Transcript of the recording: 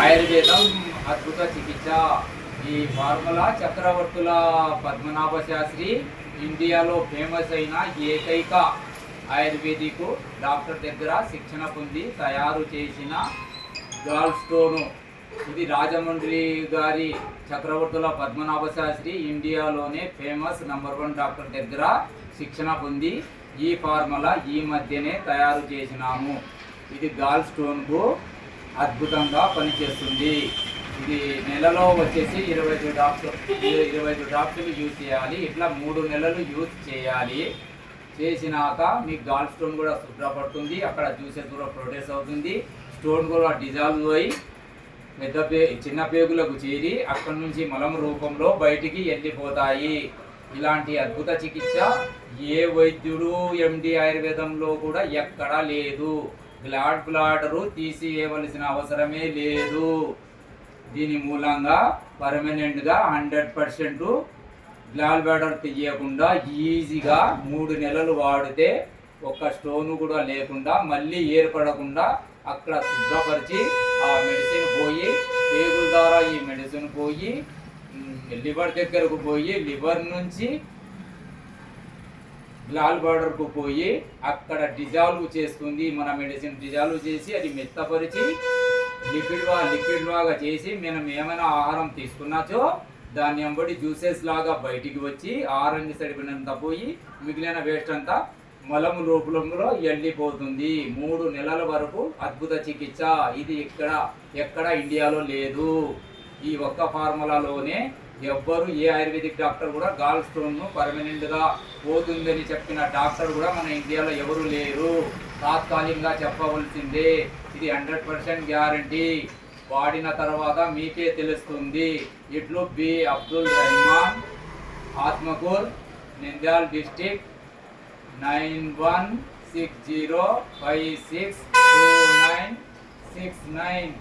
ఆయుర్వేదం అద్భుత చికిత్స. ఈ ఫార్ములా చక్రవర్తుల పద్మనాభ శాస్త్రి ఇండియాలో ఫేమస్ అయిన ఏకైక ఆయుర్వేదిక్ డాక్టర్ దగ్గర శిక్షణ పొంది తయారు చేసిన గాల్ స్టోను. ఇది రాజమండ్రి గారి చక్రవర్తుల పద్మనాభ శాస్త్రి ఇండియాలోనే ఫేమస్ నంబర్ 1 డాక్టర్ దగ్గర శిక్షణ పొంది ఈ ఫార్ములా ఈ మధ్యనే తయారు చేసినాము. ఇది గాల్ స్టోన్కు అద్భుతంగా పనిచేస్తుంది. ఇది నెలలో వచ్చేసి 25 డ్రాప్స్లు యూజ్ చేయాలి. ఇట్లా 3 నెలలు యూజ్ చేయాలి. చేసినాక మీకు గాల్ స్టోన్ కూడా శుభ్రపడుతుంది. అక్కడ జ్యూసెస్ కూడా ప్రొడ్యూస్ అవుతుంది. స్టోన్ కూడా డిజాల్వ్ అయ్యి చిన్న పేగులకు చేరి అక్కడి నుంచి మలం రూపంలో బయటికి వెళ్ళిపోతాయి. ఇలాంటి అద్భుత చికిత్స ఏ వైద్యుడు ఎండి ఆయుర్వేదంలో కూడా ఎక్కడా లేదు. బ్లాడరు తీసివేయవలసిన అవసరమే లేదు. దీని మూలంగా పర్మనెంట్గా 100% బ్లాడర్ తీయకుండా ఈజీగా 3 నెలలు వాడితే ఒక్క స్టోన్ కూడా లేకుండా మళ్ళీ ఏర్పడకుండా అక్కడ శుభ్రపరిచి ఆ మెడిసిన్ పోయి పేగుల ద్వారా ఈ మెడిసిన్ పోయి లివర్ దగ్గరకు పోయి లివర్ నుంచి బ్లాడర్కు పోయి అక్కడ డిజాల్వ్ చేస్తుంది. మన మెడిసిన్ డిజాల్వ్ చేసి అది మెత్తపరిచి లిక్విడ్ లాగా చేసి మనం ఏమైనా ఆహారం తీసుకున్నాచో దాన్ని వెంబడి జ్యూసెస్ లాగా బయటికి వచ్చి ఆరెంజ్ సరిపడినంత పోయి మిగిలిన వేస్ట్ అంతా మలము రూపంలో వెళ్ళిపోతుంది. 3 నెలల వరకు అద్భుత చికిత్స. ఇది ఎక్కడ ఇండియాలో లేదు. ఈ ఒక్క ఫార్ములాలోనే ఎవ్వరు ఏ ఆయుర్వేదిక్ డాక్టర్ కూడా గాల్ స్టోన్ను పర్మనెంట్గా పోతుందని చెప్పిన డాక్టర్ కూడా మన ఇండియాలో ఎవరు లేరు. తాత్కాలికంగా చెప్పవలసిందే. ఇది 100% గ్యారంటీ. వాడిన తర్వాత మీకే తెలుస్తుంది. ఇట్లు బి అబ్దుల్ రెహమాన్, ఆత్మకూర్, నంద్యాల డిస్టిక్, 9160562969.